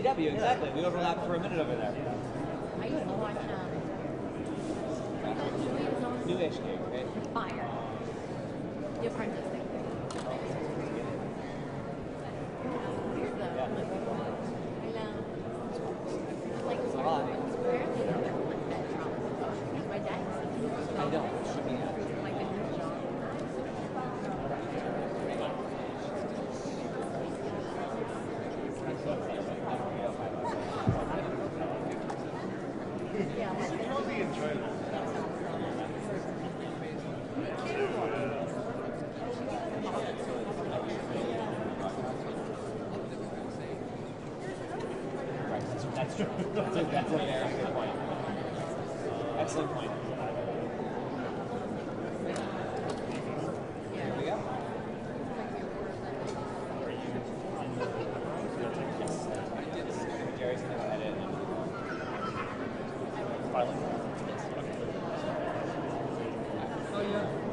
CW, exactly. We overlapped for a minute over there. I used to watch New-ish gig, right? Fire. Different thing. Like, It's a lot. apparently they're the ones that trauma. Because my dad I don't. It should be like the job. That's true. That's a very good point. Excellent point. Here we go. Jerry's going to edit. Finally. Oh, yeah.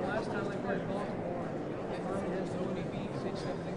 Last time I played Baltimore, Army has only beat 6-7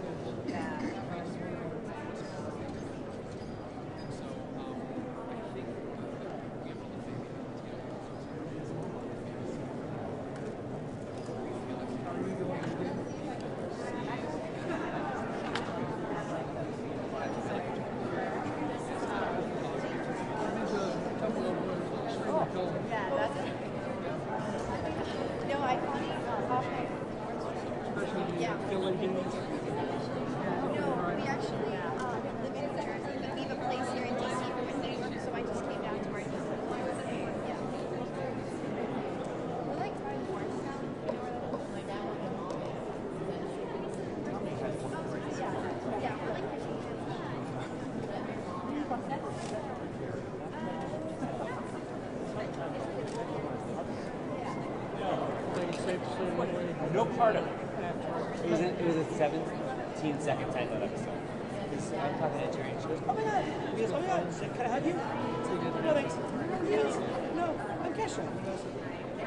No part of it. It was a 17-second timeout episode. I'm talking to Jerry and she goes, oh my god. He goes, oh my god. She said, can I hug you? No thanks. He goes, no, I'm Kesha. He goes,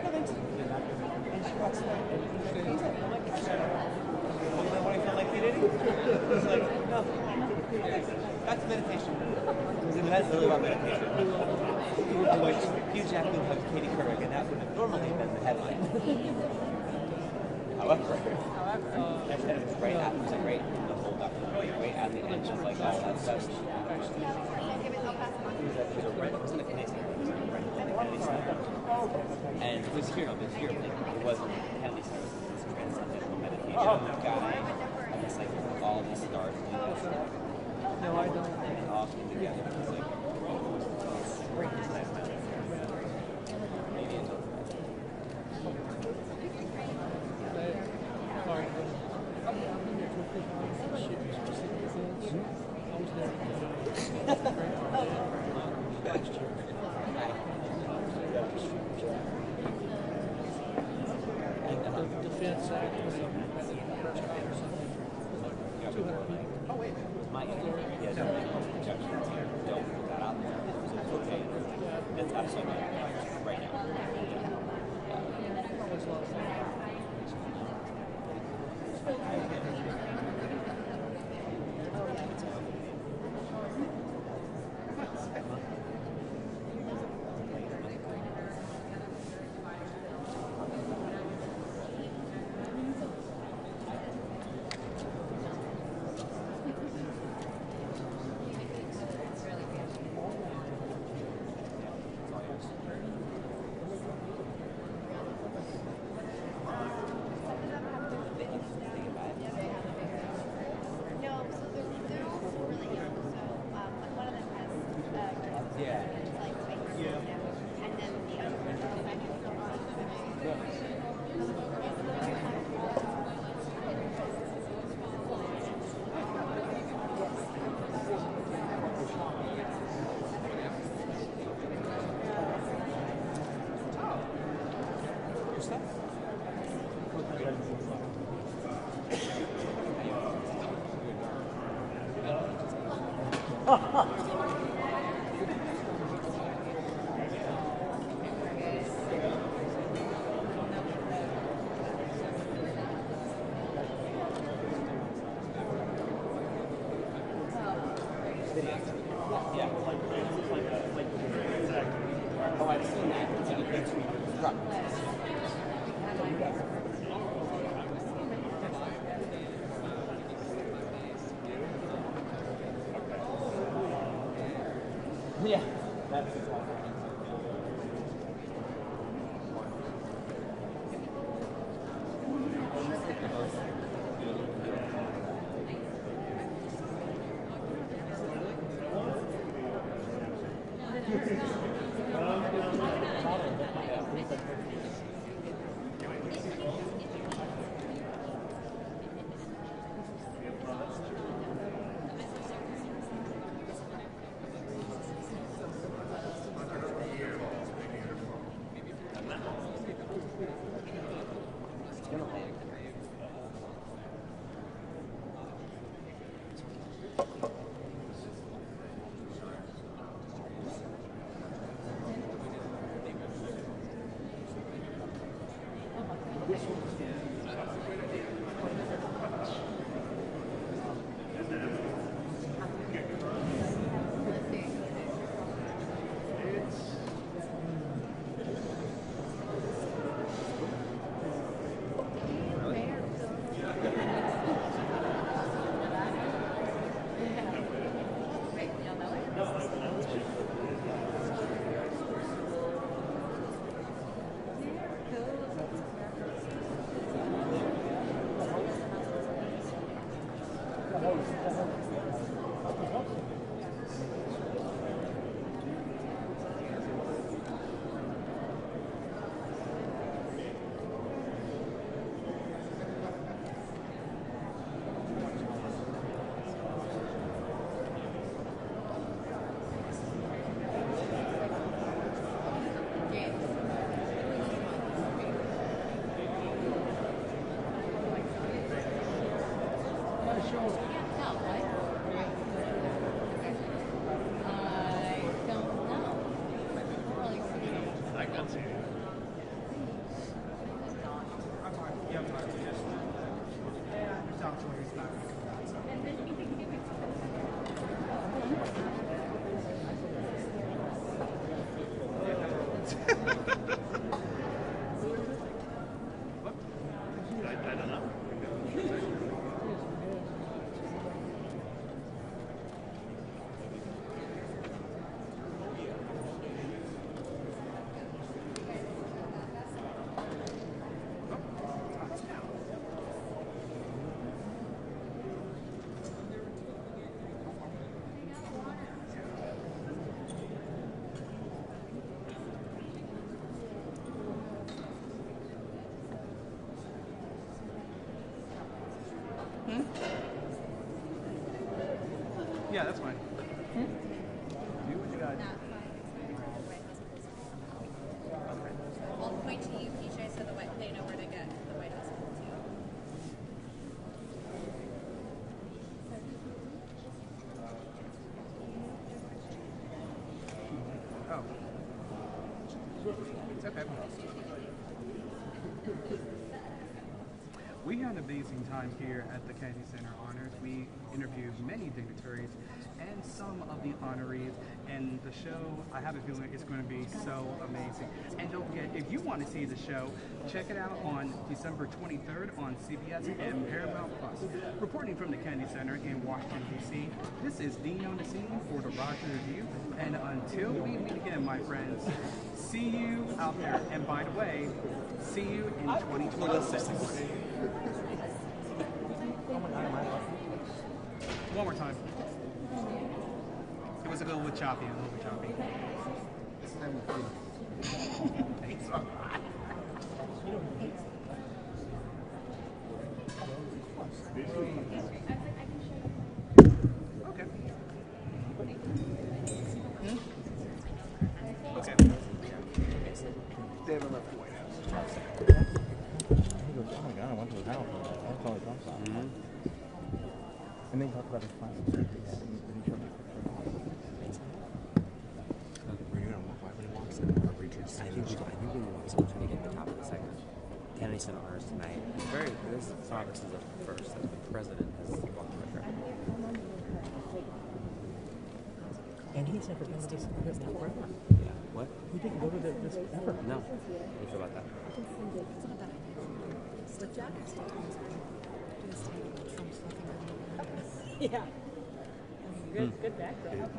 no thanks. And she walks away. And he's like, I'm like, Kesha. What do you feel like eating? He's like, no. That's meditation. That's really about meditation. Like, Hugh Jackman hugged Katie Couric, and that would have normally been the headline. However, it was right at, it was like right in the hold up, right at the end of like all that stuff. It wasn't a Kennedy Center, it was right at the Kennedy Center. And it was here, no, it was here, like, it wasn't Kennedy Center, it was this transcendental meditation guy, and it's like all these stars do this stuff. No, I don't. And it all came together. It's like, it's great. It's nice. Maybe until Defense Act. oh wait, my yeah, don't make no projections here. Don't put that out there. It's okay. That's absolutely right now. Yeah, oh, I've seen that. Right. Yeah, that's Yeah, that's fine. Do what you got. We'll point to you, PJ, so they know where to get the White House too. Oh. It's okay. We had an amazing time here at the Kennedy Center Honors. We interviewed many dignitaries and some of the honorees, and the show, I have a feeling it's going to be so amazing. And don't forget, if you want to see the show, check it out on December 23rd on CBS and Paramount Plus. Reporting from the Kennedy Center in Washington, D.C., this is Dean on the scene for the Roger Review. And until we meet again, my friends, see you out there. And by the way, see you in 2026. One more time. It was a little bit choppy, a little bit choppy. Thanks. Okay. Okay. David left the White House. He goes, oh my god, I went to his house. That's all he talks about. And then he talked about his plans. And he showed me a picture. think we want someone to get the top of the segment. Kennedy Center honors tonight. This is the first that the president has walked the red carpet. And he's never been to this forever. Yeah. What? He didn't go to this ever. No. What do you feel about that? It's not that idea. Slip jacket. Yeah. Good background.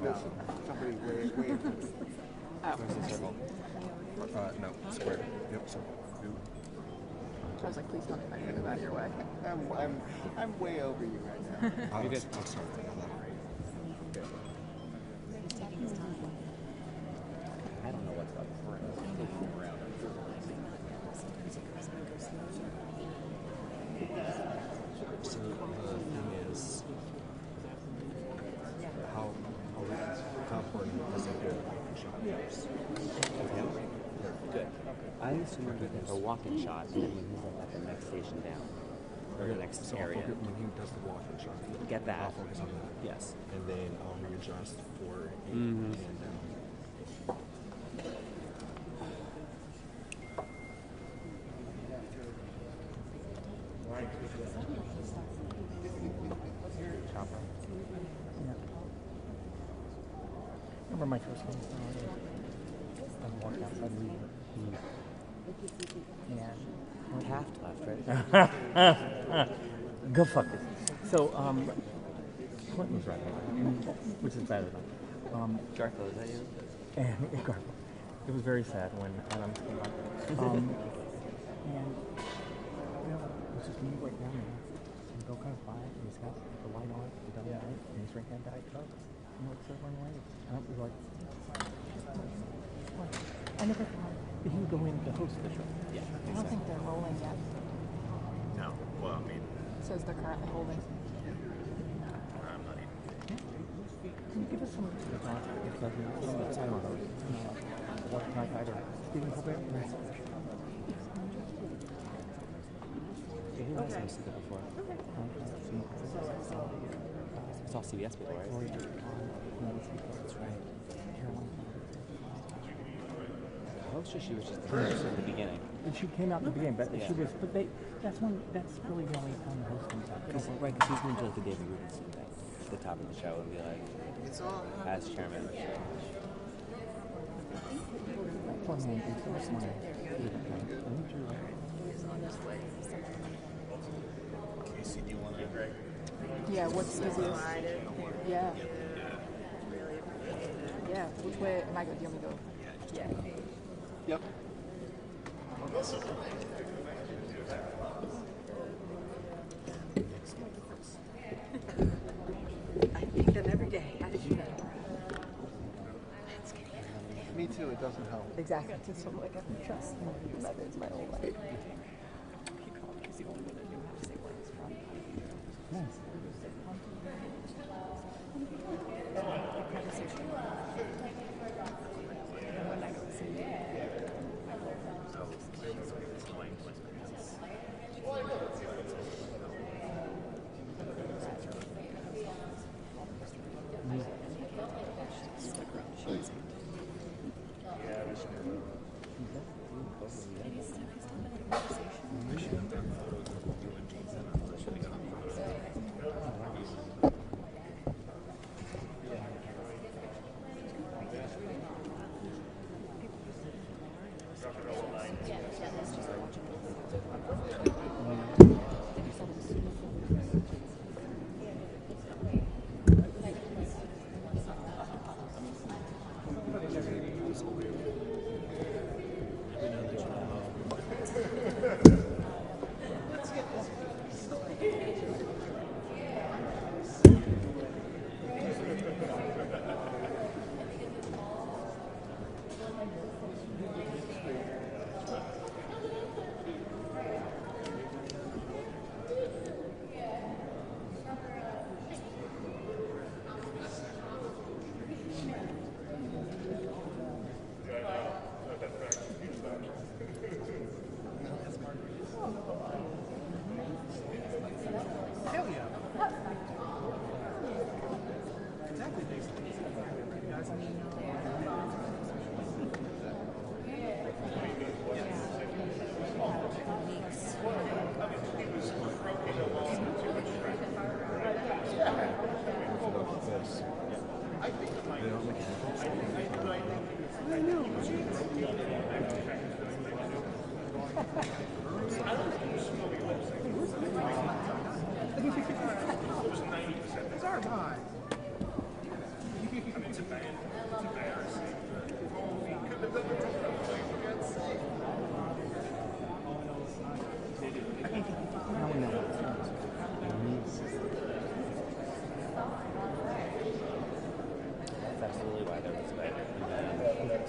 No, somebody way. Where's the circle? No, square. Yep, circle. I was like, please tell me if I can move out of your way. I'm way over you right now. You're good. I'm sorry. I don't know what's up front. So the thing is, how important is a good shot? Good. I assume there's a walking shot, and then when he's at the next station down, or the next So area. when he does the walking shot, Get that. I'll focus on that. Yes. And then I'll readjust for a Mhm. and Remember my first one? I walked outside leaving. And Half left, right? go fuck it. So, Clinton was right, which is better than. Garfield, is that you? And Garfield. It was very sad when Adams came out. And it was just me right down there. And go kind of by, and he's got the light on, the double light, and he's drinking a Diet Coke. You know, it's so running away. And I was like, I never thought that he would go in to host the show. Yeah. I don't think they're rolling yet. no. Well, I mean, It says they're currently holding. I'm not even. Can you give us some thoughts? I don't know. What can I either Stephen Colbert? Yeah, who has hosted it before? It's all CBS people, right? That's right. I was sure she was just the host at the beginning. And she came out in the beginning, but Yeah. she was. But that's really the only time the host comes out. Because she's going to like the David Rubenstein thing at the top of the show and be like, as chairman of the show. Poor man, he's so smart. Casey, do you want to Greg? Yeah, what's easiest? Yeah. Yeah, which way am I going? Do you want me to go? Yeah. Yep. I think them every day. How did you know? Me too. It doesn't help. Exactly. Just from like a trust methods my whole life. Nice.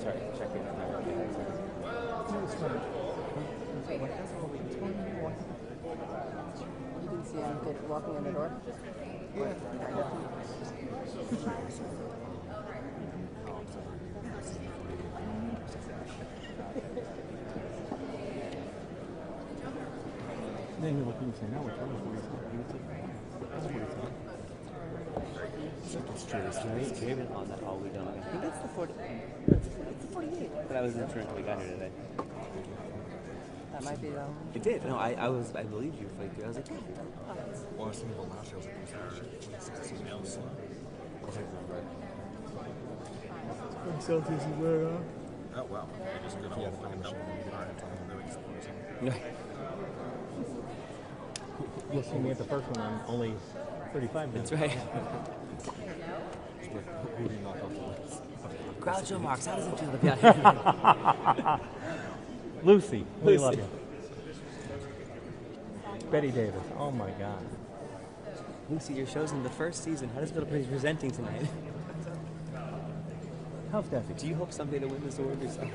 Sorry, checking if I'm okay. You didn't see him walking in the door? Yeah. Then you look and you say, no, it's only 47. That's 47. We've been on that all week long. I think it's the 40. It's the 48. But I was insurance when we got here today. That might be them. It did. No, I believed you. Like, I was like, Well, I was thinking about last year, I was like, it was 16 else. I can't remember. Celtics is where, Oh, wow. Just a good whole fucking double. yeah. You'll see me at the first one, I'm only 35 minutes. That's right. Who do you knock off the list? Groucho Marx, how does it feel to be out here? Lucy, we Lucy. love you. Betty Davis, oh my God. Lucy, your show's in the first season. How does it feel to be presenting tonight? How's Desi? Do you hope someday to win this award yourself?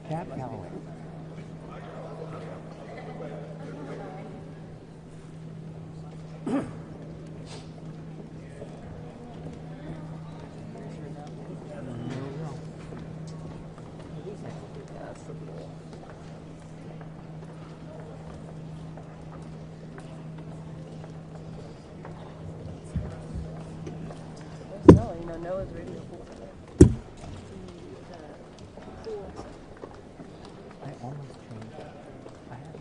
Cat Calloway. Noah's radio. I almost changed it. I had a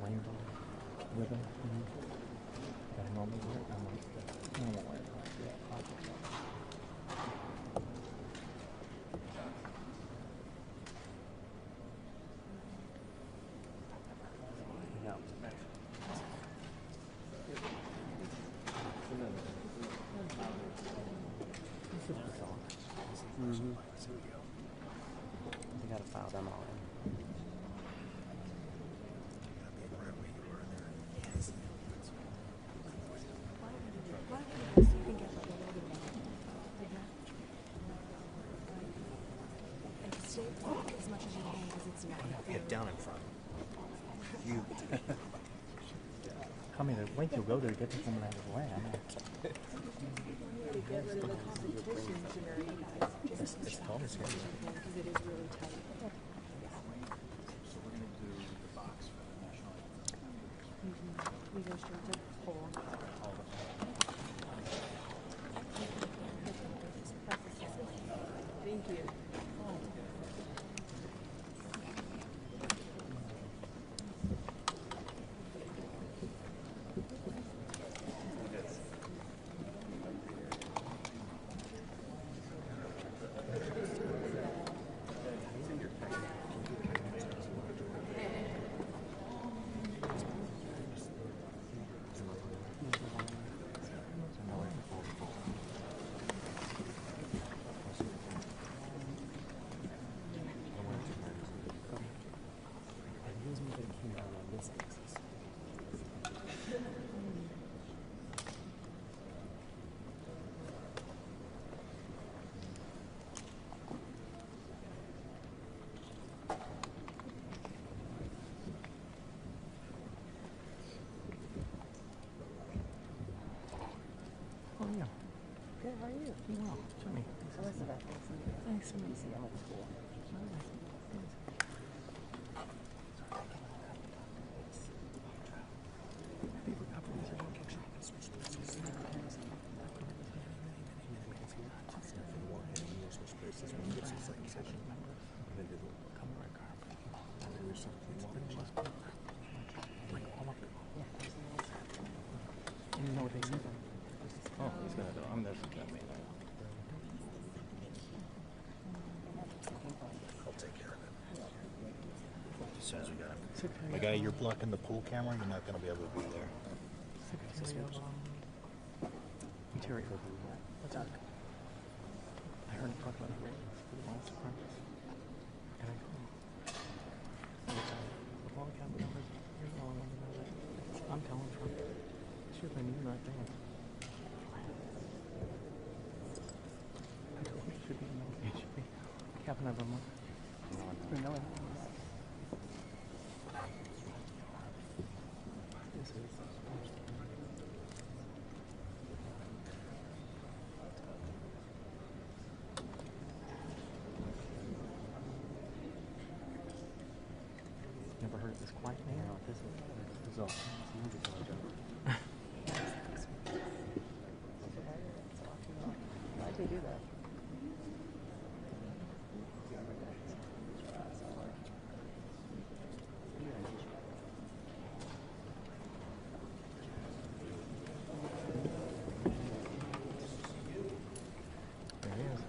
rainbow ribbon that I normally wear. I'm like, I don't wear it. Mm-hmm. We gotta file them all in. Head down in front. You. How many length you'll go to get to someone out of the way? I mean, it's tall as hell. Because it is really tight. So we're going to do the box for the national anthem. We go straight to pole. Thank you. Oh, yeah. Good, how are you? Well, show me. Elizabeth, thanks for me. See, I'm at school. You know what they said? Oh, he's gonna do. I'm just gonna make that. I'll take care of it. As soon as we got him. The guy, you're blocking the pool camera. You're not going to be able to be there. Interior. What's up? I heard him talk about it. And I told him. The ball cap numbers. I'm telling from. should have been right there. It should be it should be half an hour more. No, this is never heard this quiet man. No, this is all. Why'd they do that? There he is.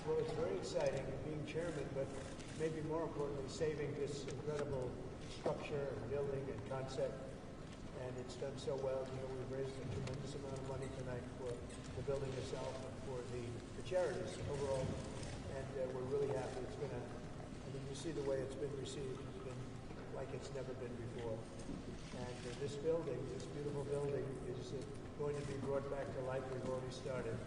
Well, it's very exciting being chairman, but maybe more importantly, saving this incredible structure and building and concept. And it's done so well. You know, we've raised a tremendous amount of money tonight for the building itself and for the charities overall. And we're really happy. It's been you see the way it's been received. It's been like it's never been before. And this building, this beautiful building, is going to be brought back to life. We've already started.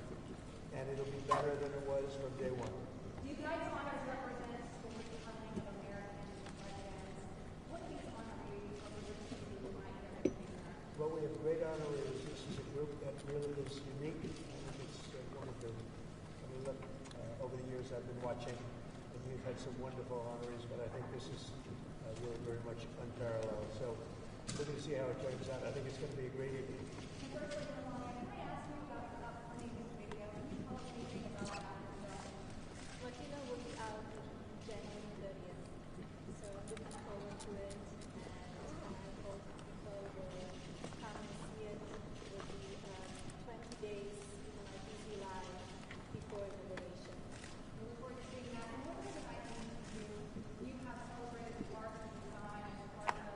And it'll be better than it was from day one. Do you guys honors represent the funding of Americans and presidents? What do you honor Well, we have great honorees. This is a group that really is unique. I think it's one of the, I mean, look, over the years I've been watching, and you've had some wonderful honorees, but I think this is really very much unparalleled. So we're going to see how it turns out. I think it's going to be a great evening. Latino will be out January 30th, so I'm looking forward to it, and I hope people will come and see it. It will be 20 days in my busy life before inauguration. We look forward to seeing that. And what is exciting to you have celebrated the art and design as part of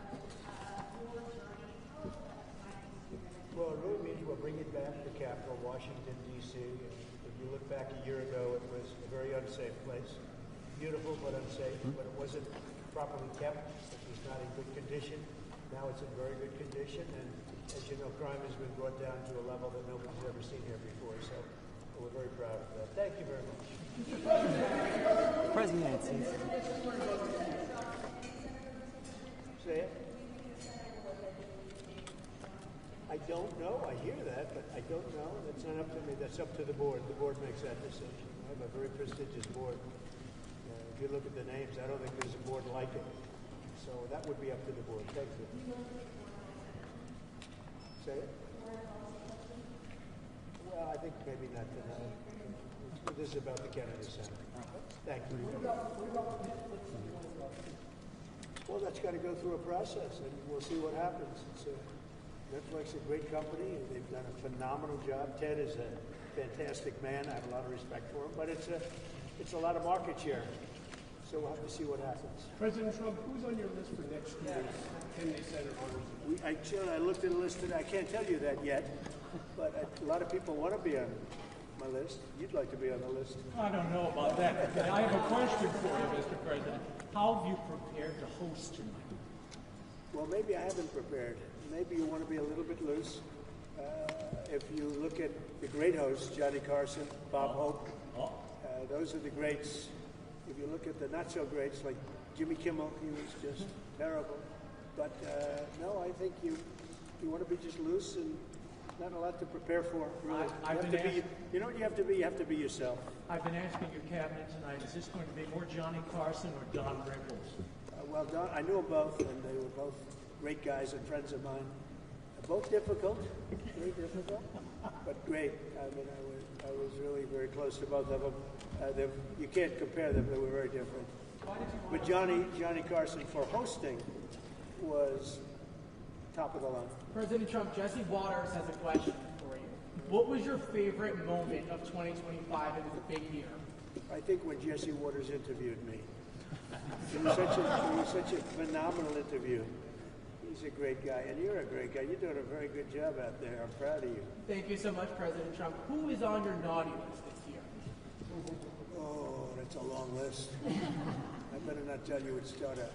your journey. How is that exciting to you? Well, it really means we're bringing back the capital, Washington, D.C. If you look back a year ago, it was a very unsafe place. Beautiful, but unsafe. But it wasn't properly kept. It was not in good condition. Now it's in very good condition. And as you know, crime has been brought down to a level that nobody's ever seen here before. So we're very proud of that. Thank you very much. President. Say it. I don't know. I hear that, but I don't know. That's not up to me. That's up to the board. The board makes that decision. I have a very prestigious board. If you look at the names, I don't think there's a board like it. So that would be up to the board. Thank you. Say it. Well, I think maybe not tonight. This is about the Kennedy Center. Thank you. Well, that's got to go through a process, and we'll see what happens. Netflix is a great company. They've done a phenomenal job. Ted is a fantastic man. I have a lot of respect for him, but it's a lot of market share. So we'll have to see what happens. President Trump, who's on your list for next year's Kennedy Center honors? I looked at the list today. I can't tell you that yet, but a lot of people want to be on my list. You'd like to be on the list. I don't know about that. I have a question for you, Mr. President. How have you prepared to host tonight? Well, maybe I haven't prepared. Maybe you want to be a little bit loose. If you look at the great hosts, Johnny Carson, Bob Hope, those are the greats. If you look at the not-so-greats, like Jimmy Kimmel, he was just terrible. But no, I think you want to be just loose and not a lot to prepare for. Really, you know what you have to be? You have to be yourself. I've been asking your cabinet tonight, is this going to be more Johnny Carson or Don Rickles? Well, Don, I knew them both, and they were both great guys and friends of mine. Both difficult, very difficult, but great. I mean, I was really very close to both of them. You can't compare them; they were very different. But Johnny Carson, for hosting, was top of the line. President Trump, Jesse Waters has a question for you. What was your favorite moment of 2025? It was a big year. I think when Jesse Waters interviewed me. It was such a phenomenal interview. He's a great guy, and you're a great guy. You're doing a very good job out there. I'm proud of you. Thank you so much, President Trump. Who is on your naughty list this year? Oh, that's a long list. I better not tell you it's got a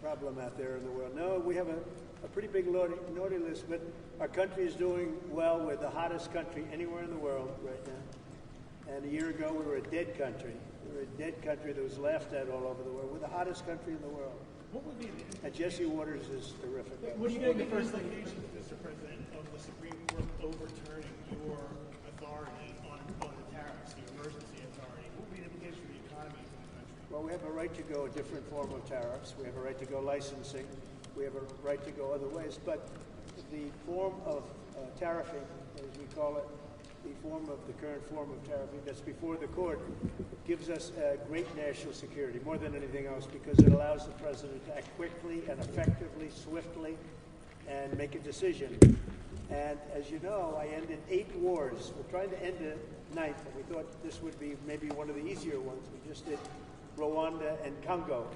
problem out there in the world. No, we have a pretty big naughty list, but our country is doing well. We're the hottest country anywhere in the world right now. And a year ago, we were a dead country. We were a dead country that was laughed at all over the world. We're the hottest country in the world. What would be the And Jesse Waters is terrific. What are you getting the first thing? Mr. President, of the Supreme Court overturning your authority on the tariffs, the emergency authority? What would be the implication for the economy of the country? Well, we have a right to go a different form of tariffs. We have a right to go licensing. We have a right to go other ways. But the form of tariffing, as we call it, the current form of tariffing that's before the court, gives us great national security, more than anything else, because it allows the president to act quickly and effectively, swiftly, and make a decision. And as you know, I ended 8 wars. We're trying to end a 9th, and we thought this would be maybe one of the easier ones. We just did Rwanda and Congo,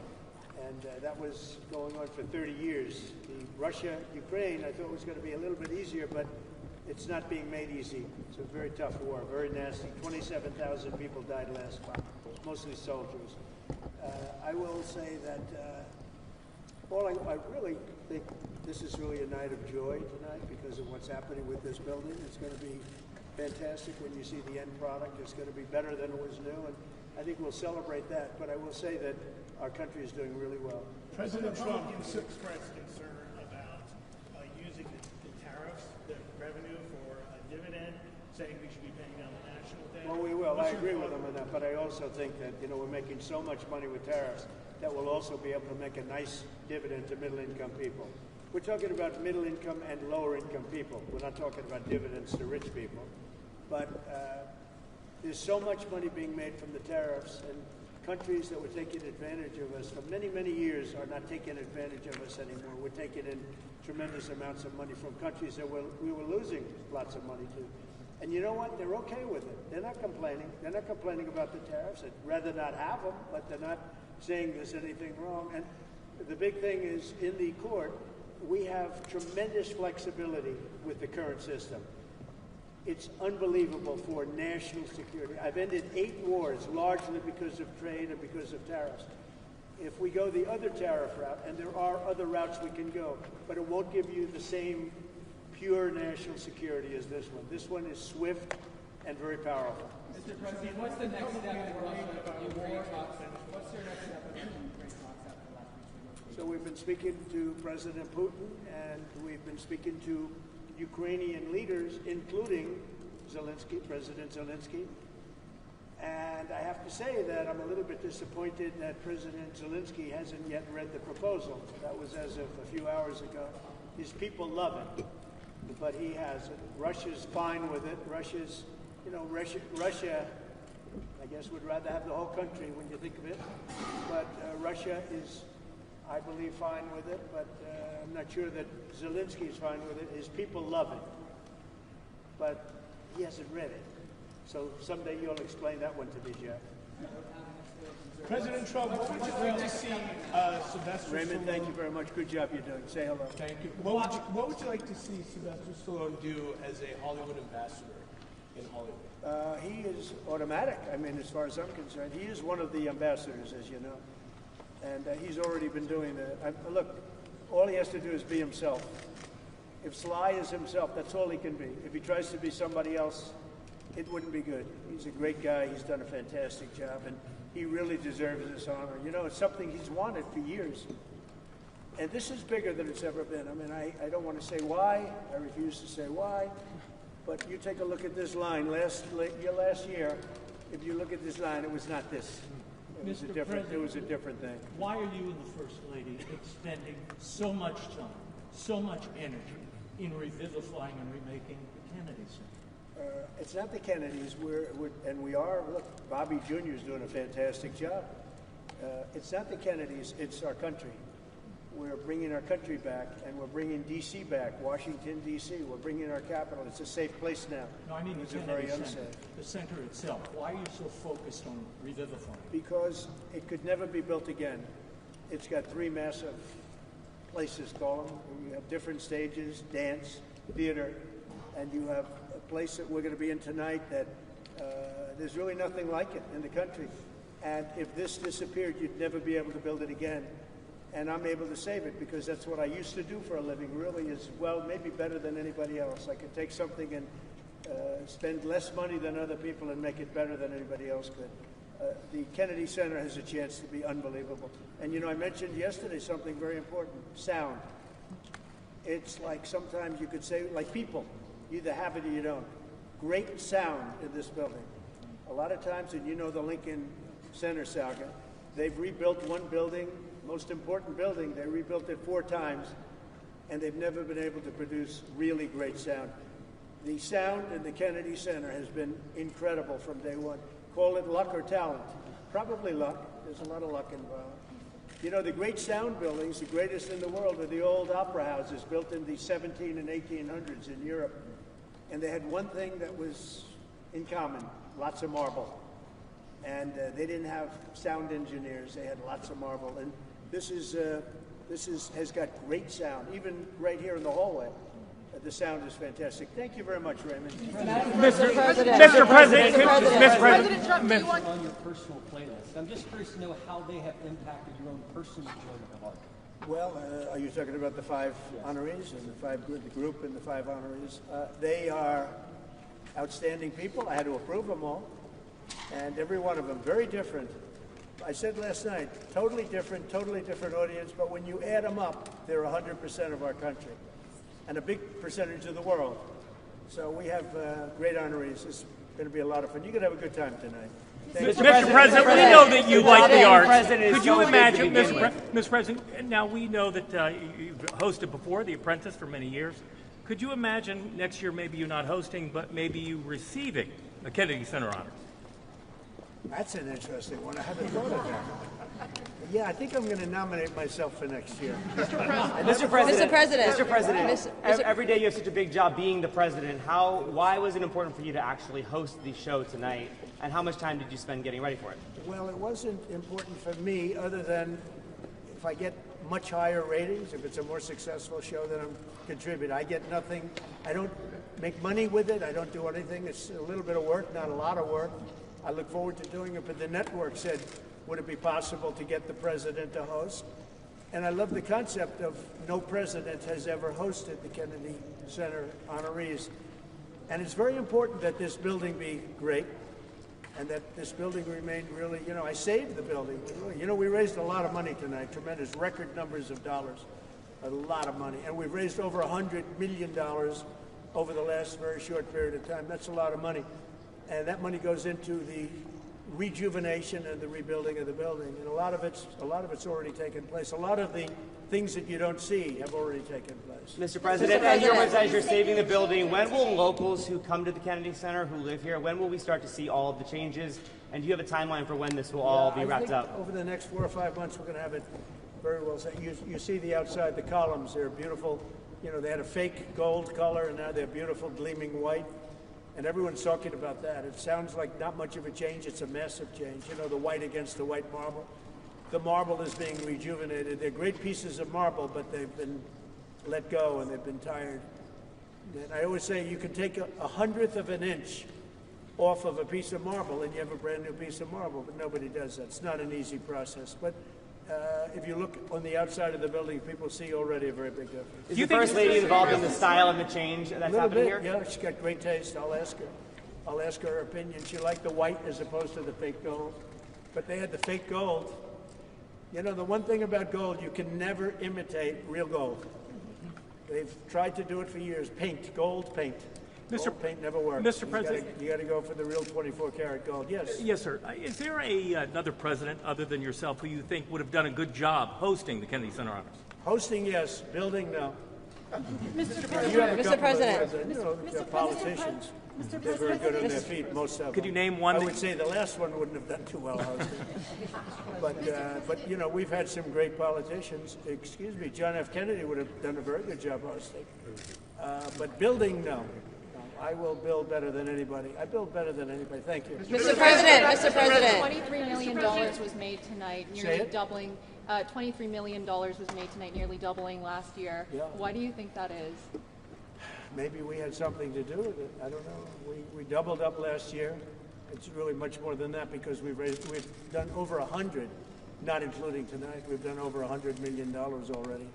and that was going on for 30 years. The Russia-Ukraine, I thought was going to be a little bit easier, but it's not being made easy. It's a very tough war, very nasty. 27,000 people died last month, mostly soldiers. I will say that I really think this is really a night of joy tonight because of what's happening with this building. It's going to be fantastic when you see the end product. It's going to be better than it was new, and I think we'll celebrate that. But I will say that our country is doing really well. President Trump expressed concern about using the tariffs, the revenue for a dividend, saying we should be paying down the national debt. Well, we will. I agree with him on that, but I also think that we're making so much money with tariffs that we'll also be able to make a nice dividend to middle-income people. We're talking about middle-income and lower-income people. We're not talking about dividends to rich people. But there's so much money being made from the tariffs, and countries that were taking advantage of us for many, many years are not taking advantage of us anymore. We're taking in tremendous amounts of money from countries that we were losing lots of money to. And you know what? They're okay with it. They're not complaining. They're not complaining about the tariffs. They'd rather not have them, but they're not saying there's anything wrong. And the big thing is, in the court, we have tremendous flexibility with the current system. It's unbelievable for national security. I've ended 8 wars, largely because of trade and because of tariffs. If we go the other tariff route, and there are other routes we can go, but it won't give you the same pure national security as this one. This one is swift and very powerful. Mr. President, what's the next step in Russia-Ukraine talks? What's your next step in Russia-Ukraine talks after last week's negotiations? So we've been speaking to President Putin, and we've been speaking to Ukrainian leaders, including President Zelensky. And I have to say that I'm a little bit disappointed that President Zelensky hasn't yet read the proposal. That was as of a few hours ago. His people love it, but he hasn't. Russia's fine with it. Russia, I guess, would rather have the whole country when you think of it. But Russia is, I believe, fine with it, but I'm not sure that Zelensky is fine with it. His people love it, but he hasn't read it. So someday you'll explain that one to me, Jeff. President Trump, what would you like to see Sylvester Raymond, Stallone? thank you very much. Good job you're doing. Say hello. Thank you. What would you like to see Sylvester Stallone do as a Hollywood ambassador in Hollywood? He is automatic. I mean, as far as I'm concerned, he is one of the ambassadors, as you know. And he's already been doing that. Look, all he has to do is be himself. If Sly is himself, that's all he can be. If he tries to be somebody else, it wouldn't be good. He's a great guy. He's done a fantastic job, and he really deserves this honor. You know, it's something he's wanted for years. And this is bigger than it's ever been. I mean, I don't want to say why. I refuse to say why. But you take a look at this line. Last year, if you look at this line, it was not this. It was a different thing. Why are you and the First Lady expending so much time, so much energy in revivifying and remaking the Kennedy Center? It's not the Kennedys. Look, Bobby Jr. is doing a fantastic job. It's not the Kennedys. It's our country. We're bringing our country back, and we're bringing D.C. back, Washington, D.C. We're bringing our capital. It's a safe place now. No, I mean the Kennedy Center, the center itself. Why are you so focused on revivifying? Because it could never be built again. It's got 3 massive places, call them. You have different stages, dance, theater, and you have a place that we're going to be in tonight that there's really nothing like it in the country. And if this disappeared, you'd never be able to build it again. And I'm able to save it because that's what I used to do for a living, really, is, well, maybe better than anybody else. I could take something and spend less money than other people and make it better than anybody else could. The Kennedy Center has a chance to be unbelievable. And, you know, I mentioned yesterday something very important, sound. It's like sometimes you could say, like people, you either have it or you don't. Great sound in this building. A lot of times, and you know the Lincoln Center saga, they've rebuilt one building, most important building, they rebuilt it 4 times, and they've never been able to produce really great sound. The sound in the Kennedy Center has been incredible from day one. Call it luck or talent. Probably luck. There's a lot of luck involved. You know, the great sound buildings, the greatest in the world, are the old opera houses built in the 17 and 1800s in Europe. And they had one thing that was in common, lots of marble. And they didn't have sound engineers. They had lots of marble. And this has got great sound, even right here in the hallway. The sound is fantastic. Thank you very much, Raymond. Mr. President. President Trump, do you want on your personal playlist? I'm just curious to know how they have impacted your own personal enjoyment of art. Well, are you talking about the 5 honorees and the group and the 5 honorees? They are outstanding people. I had to approve them all, and every one of them very different. I said last night, totally different audience, but when you add them up, they're 100% of our country and a big percentage of the world. So we have great honorees. It's going to be a lot of fun. You're going to have a good time tonight. Mr. President, we know that you like the arts. Could you imagine, Mr. President, now we know that you've hosted before, The Apprentice, for many years. Could you imagine next year maybe you not hosting, but maybe you receiving the Kennedy Center honors? That's an interesting one. I haven't thought of that. Yeah, I think I'm going to nominate myself for next year. Mr. President, every day you have such a big job being the president. Why was it important for you to actually host the show tonight, and how much time did you spend getting ready for it? Well, it wasn't important for me other than if I get much higher ratings, if it's a more successful show, then I'm contributing. I get nothing. I don't make money with it. I don't do anything. It's a little bit of work, not a lot of work. I look forward to doing it, but the network said, would it be possible to get the president to host? And I love the concept of no president has ever hosted the Kennedy Center honorees. And it's very important that this building be great and that this building remain really, you know, I saved the building. You know, we raised a lot of money tonight, tremendous record numbers of dollars, a lot of money. And we've raised over $100 million over the last very short period of time. That's a lot of money. And that money goes into the rejuvenation and the rebuilding of the building. And a lot of it's already taken place. A lot of the things that you don't see have already taken place. Mr. President, as you're saving the building, when will locals who come to the Kennedy Center, who live here, when will we start to see all of the changes? And do you have a timeline for when this will all be wrapped up? Over the next 4 or 5 months, we're going to have it very well set. You see the outside, the columns, they're beautiful. You know, they had a fake gold color, and now they're beautiful, gleaming white. And everyone's talking about that. It sounds like not much of a change. It's a massive change. You know, the white against the white marble. The marble is being rejuvenated. They're great pieces of marble, but they've been let go and they've been tired. And I always say you can take a 100th of an inch off of a piece of marble and you have a brand new piece of marble, but nobody does that. It's not an easy process. But if you look on the outside of the building, people see already a very big difference. Is the First Lady involved in the style and the change that's happening here? Yeah, she's got great taste. I'll ask her her opinion. She liked the white as opposed to the fake gold. But they had the fake gold, You know, the one thing about gold, you can never imitate real gold. They've tried to do it for years. Paint, gold paint. Gold paint never works. Mr. President, you got to go for the real 24-karat gold. Yes. Yes, sir. Is there another president other than yourself who you think would have done a good job hosting the Kennedy Center Honors? Hosting, yes. Building, no. Mr. President. You know, politicians. They're very good on their feet, most of them. Could you name one? I would say the last one wouldn't have done too well hosting. But you know, we've had some great politicians. Excuse me, John F. Kennedy would have done a very good job hosting. But building, no. I will build better than anybody. I build better than anybody. Thank you. Mr. President. $23 million was made tonight, nearly doubling. $23 million was made tonight, nearly doubling last year. Yeah. Why do you think that is? Maybe we had something to do with it. I don't know. We doubled up last year. It's really much more than that because we've done over 100, not including tonight. We've done over $100 million already.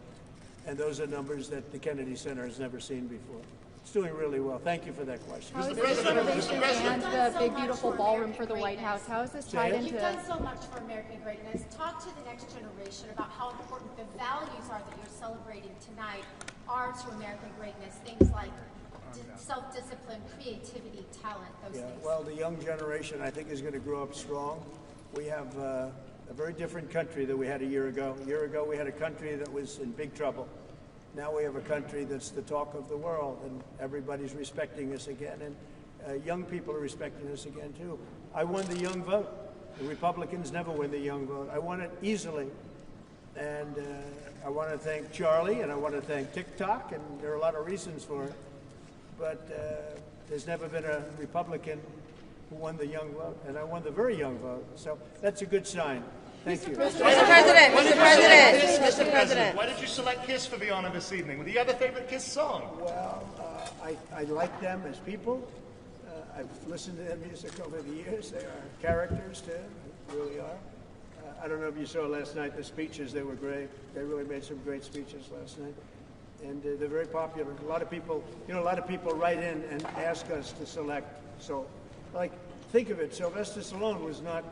And those are numbers that the Kennedy Center has never seen before. It's doing really well. Thank you for that question. How is this renovation and the big, beautiful ballroom for the White House, how is this tied into... You've done so much for American greatness. Talk to the next generation about how important the values are that you're celebrating tonight are to American greatness. Things like self-discipline, creativity, talent, those things. Well, the young generation, I think, is going to grow up strong. We have a very different country than we had a year ago. A year ago, we had a country that was in big trouble. Now we have a country that's the talk of the world, and everybody's respecting us again, and young people are respecting us again, too. I won the young vote. The Republicans never win the young vote. I won it easily, and I want to thank Charlie, and I want to thank TikTok, and there are a lot of reasons for it, but there's never been a Republican who won the young vote, and I won the very young vote, so that's a good sign. Thank you. Mr. President. Why did you select Kiss for the honor this evening? Do you have a favorite Kiss song? Well, I like them as people. I've listened to their music over the years. They are characters, too. They really are. I don't know if you saw last night the speeches. They were great. They really made some great speeches last night. And they're very popular. A lot of people, a lot of people write in and ask us to select. So, think of it. Sylvester Stallone was not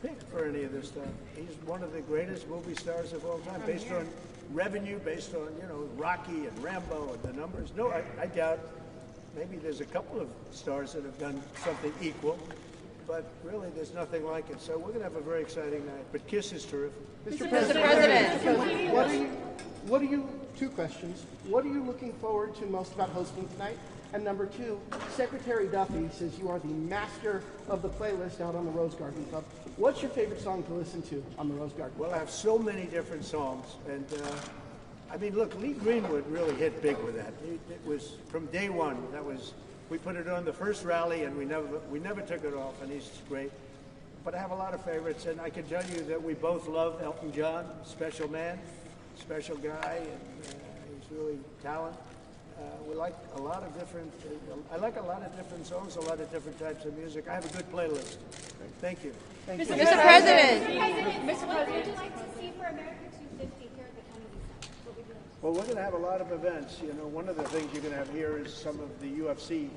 picked for any of this stuff. He's one of the greatest movie stars of all time, based on revenue, based on, Rocky and Rambo and the numbers. No, I doubt. Maybe there's a couple of stars that have done something equal, but really there's nothing like it. So we're going to have a very exciting night. But Kiss is terrific. Mr. President. Two questions. What are you looking forward to most about hosting tonight? And number two, Secretary Duffy says you are the master of the playlist out on the Rose Garden Club. What's your favorite song to listen to on the Rose Garden Club? Well, I have so many different songs. And, look, Lee Greenwood really hit big with that. It was from day one. We put it on the first rally, and we never took it off, and he's great. But I have a lot of favorites, and I can tell you that we both love Elton John, special man, special guy, and he's really talented. We like a lot of different. I like a lot of different songs, a lot of different types of music. I have a good playlist. Thank you. Mr. President. What would you like to see for America 250 here at the Kennedy Center? What would you like to see? Well, we're going to have a lot of events. One of the things you're going to have here is some of the UFC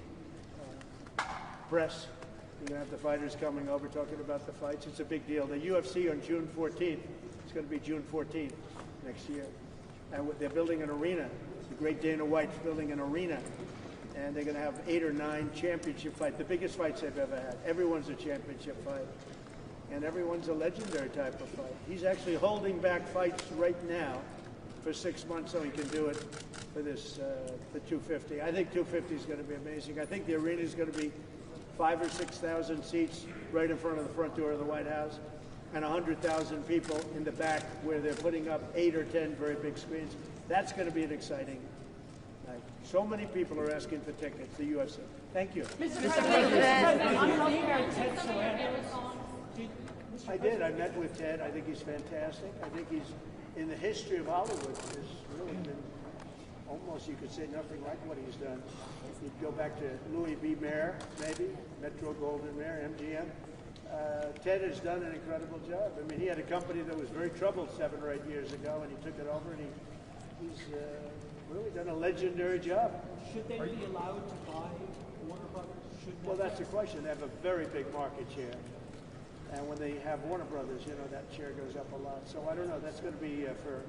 press. You're going to have the fighters coming over talking about the fights. It's a big deal. The UFC on June 14th. It's going to be June 14th next year, and they're building an arena. The great Dana White's building an arena, and they're going to have 8 or 9 championship fights, the biggest fights they've ever had. Everyone's a championship fight, and everyone's a legendary type of fight. He's actually holding back fights right now for 6 months so he can do it for this, the 250. I think 250 is going to be amazing. I think the arena is going to be 5,000 or 6,000 seats right in front of the front door of the White House, and 100,000 people in the back where they're putting up 8 or 10 very big screens. That's going to be an exciting night. So many people are asking for tickets, the UFC. Thank you. Mr. I did. I met with Ted. I think he's fantastic. I think he's, in the history of Hollywood, has really been almost, you could say, nothing like what he's done. You'd go back to Louis B. Mayer, maybe, Metro-Goldwyn-Mayer, MGM. Ted has done an incredible job. I mean, he had a company that was very troubled 7 or 8 years ago, and he took it over, and he's really done a legendary job. Should they be allowed to buy Warner Brothers? Well, that's the question. They have a very big market share. And when they have Warner Brothers, you know, that share goes up a lot. So I don't know. That's going to be for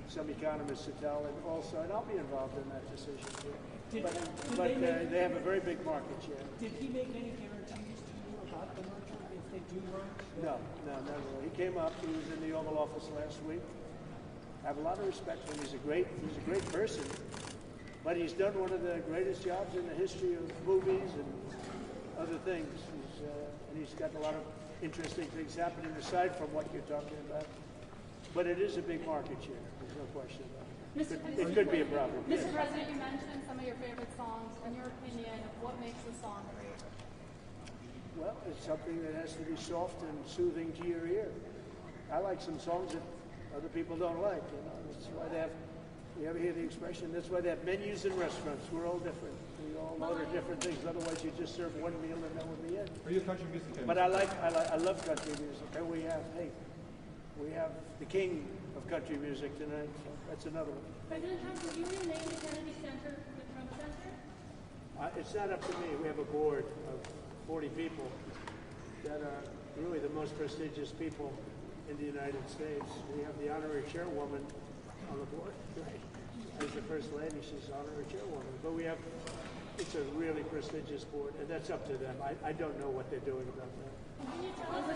some economists to tell. And also, and I'll be involved in that decision too. But they have a very big market share. Did he make any guarantees to you about the merger if they do merge? No, never really. He came up. He was in the Oval Office last week. I have a lot of respect for him. He's a great person. But he's done one of the greatest jobs in the history of movies and other things. And he's got a lot of interesting things happening aside from what you're talking about. But it is a big market share. There's no question about it. It could be a problem. Mr. President, you mentioned some of your favorite songs. In your opinion, what makes a song great? Well, it's something that has to be soft and soothing to your ear. I like some songs that other people don't like. You know, that's why they have. You ever hear the expression? That's why they have menus in restaurants. We're all different. We all order different things. Otherwise, you just serve one meal and that would be it. Are you a country music fan? But I love country music. And we have the king of country music tonight. So that's another one. President Trump, will you rename the Kennedy Center the Trump Center? It's not up to me. We have a board of 40 people that are really the most prestigious people in the United States. We have the honorary chairwoman on the board, right? As the first lady, she's honorary chairwoman. But it's a really prestigious board, and that's up to them. I don't know what they're doing about that.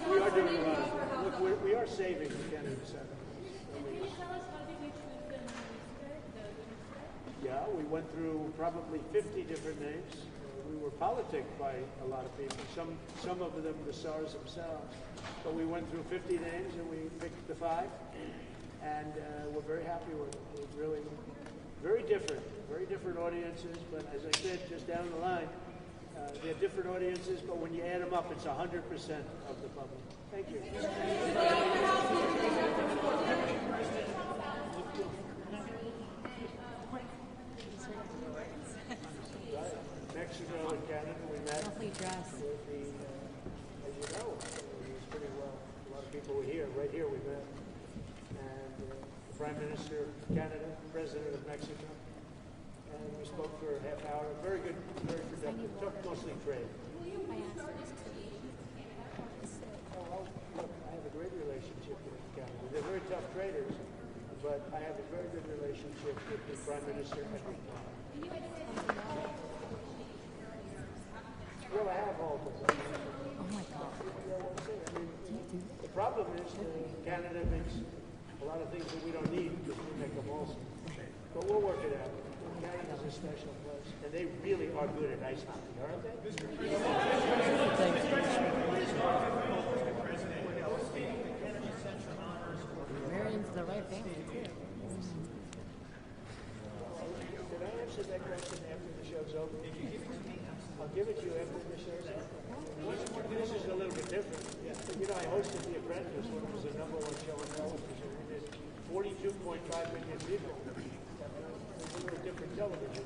We are doing a lot of stuff. Look, we are saving the Kennedy Center. Can you tell us how did you choose the name? Yeah, we went through probably 50 different names. We were politicked by a lot of people, some of them the stars themselves. But we went through 50 names and we picked the 5, and we're very happy with it. We're really very different audiences, but as I said, just down the line, they're different audiences, but when you add them up, it's 100% of the public. Thank you. Mexico and Canada, we met. Lovely dress. With the, as you know, it was pretty well. A lot of people were here. Right here we met. And the Prime Minister of Canada, President of Mexico. And we spoke for a half hour. Very good, very productive. Talked mostly trade. Look, I have a great relationship with Canada. They're very tough traders, but I have a very good relationship with the Prime Minister and with Well, I have all of them. Oh my God. I mean, the problem is Canada makes a lot of things that we don't need because we make them also. But we'll work it out. Canada's a special place, and they really are good at ice hockey, aren't they? Marion's the right thing. Did I answer that question after the show's over? I'll give it to you after the show's over. This is a little bit different. You know, I hosted The Apprentice, which was the #1 show on television. We did 42.5 million people. It's a little different television.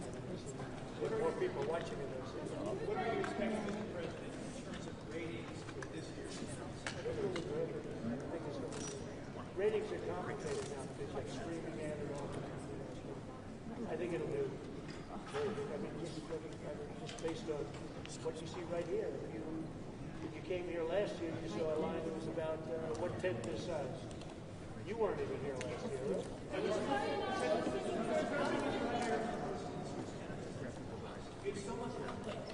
With more people watching it. What are you expecting, Mr. President, in terms of ratings for this year's films? I think it'll be great. I think it's going to be. Ratings are complicated now because you have streaming and all. I think it'll do very good. I mean, just based on what you see right here. If you came here last year, you saw a line that was about 1/10 this size. You weren't even here last year, right?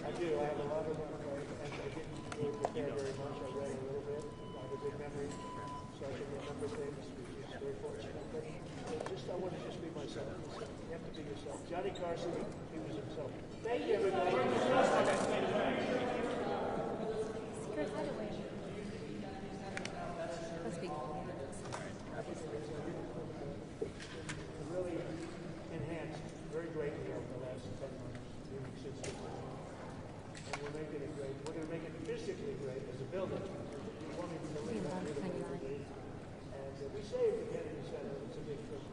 I do. I have a lot of them. And I didn't really prepare very much. I read a little bit. I have a good memory, so I can remember things, which is very fortunate. But I want to just be myself. You have to be yourself. Johnny Carson, he was himself. Thank you, everybody. Really enhanced very greatly over the last 10 months, since the and we're making it great. We're going to make it physically great as a building. We won't even believe that beautiful building. And we saved the Kennedy Center. It's a big thing.